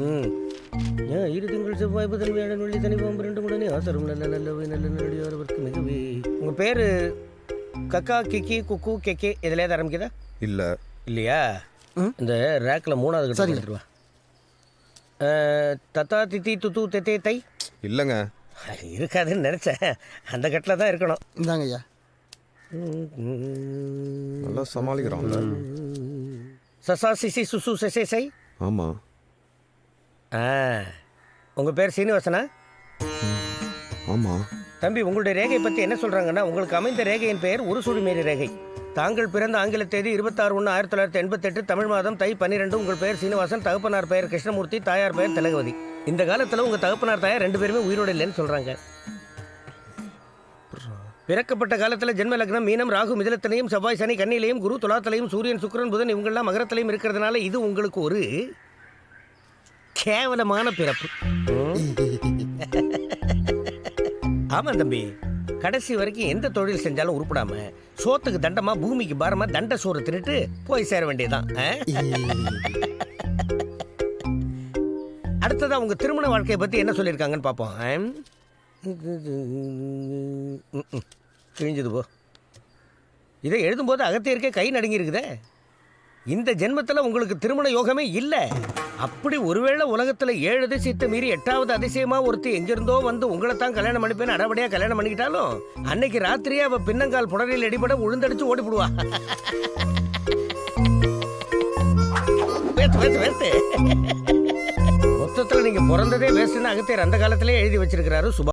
ம் இரு திங்கள் செவ்வாய் புதன் வியாழன் வெள்ளி சனி பாம்பு ரெண்டு உடனே ஆசரும் நல்ல நல்லவை நல்ல நல்லடியாரவர்க்கு மிகவே. உங்கள் பேர் கக்கா கிக்கி குக்கு கெக்கே இதில் ஏதாவது ஆரம்பிக்குதா? இல்லை. இல்லையா? இந்த ரேக்கில் மூணாவது கிட்ட எடுத்துருவா. தத்தா தித்தி துத்து தெத்தே தை இல்லைங்க. இருக்காதுன்னு நினச்சேன். அந்த கட்டில் தான் இருக்கணும். இந்தாங்க ஐயா. நல்லா சமாளிக்கிறான்ல. சசா சிசி சுசு செசே சை. ஆமாம். உங்கள் பேர் சீனிவாசனா? ஆமாம். தம்பி, உங்களுடைய ரேகையை பற்றி என்ன சொல்கிறாங்கன்னா, உங்களுக்கு அமைந்த ரேகையின் பெயர் ஒரு சுழிமேரி ரேகை. தாங்கள் பிறந்த ஆங்கில தேதி 26/1/1988, தமிழ் மாதம் தை 12. உங்கள் பெயர் சீனிவாசன், தகப்பனார் பெயர் கிருஷ்ணமூர்த்தி, தாயார் பெயர் திலகவதி. இந்த காலத்தில் உங்கள் தகப்பனார் தாயார் 2 பேருமே உயிரோடு இல்லைன்னு சொல்கிறாங்க. பிறக்கப்பட்ட காலத்தில் ஜென்ம லக்னம் மீனம், ராகு மிதுனத்திலையும், செவ்வாய் சனி கன்னியிலையும், குரு துலாத்திலையும், சூரியன் சுக்கிரன் புதன் இவங்கெல்லாம் மகரத்திலையும் இருக்கிறதுனால இது உங்களுக்கு ஒரு கேவலமான பிறப்பு. ஆமாம் தம்பி, கடைசி வரைக்கும் எந்த தொழில் செஞ்சாலும் உருப்படாம சோத்துக்கு தண்டமா பூமிக்கு பாரமா தண்ட சோறு தின்னுட்டு போய் சேர வேண்டியதான். அடுத்ததா உங்க திருமண வாழ்க்கையை பத்தி என்ன சொல்லியிருக்காங்கன்னு பார்ப்போம். கிழிஞ்சது போ. இதை எழுதும்போது அகத்தியருக்கே கை நடுங்கி இருக்குதே. இந்த ஜென்மத்தில் உங்களுக்கு திருமண யோகமே இல்லை. அப்படி ஒருவேளை உலகத்தில் 7 அதிசயத்தை மீறி 8வது அதிசயமாக ஒருத்தி எங்கிருந்தோ வந்து உங்களை தான் கல்யாணம் பண்ணிப்பேன்னு அடபடியாக கல்யாணம் பண்ணிக்கிட்டாலும் அன்னைக்கு ராத்திரியே அவள் பின்னங்கால் புடரில் அடிபட உழுந்தடிச்சு ஓடிவிடுவா. மொத்தத்தில் நீங்கள் பிறந்ததே வேஸ்ட்னு அகத்தியர் அந்த காலத்திலே எழுதி வச்சிருக்கிறாரு. சுபா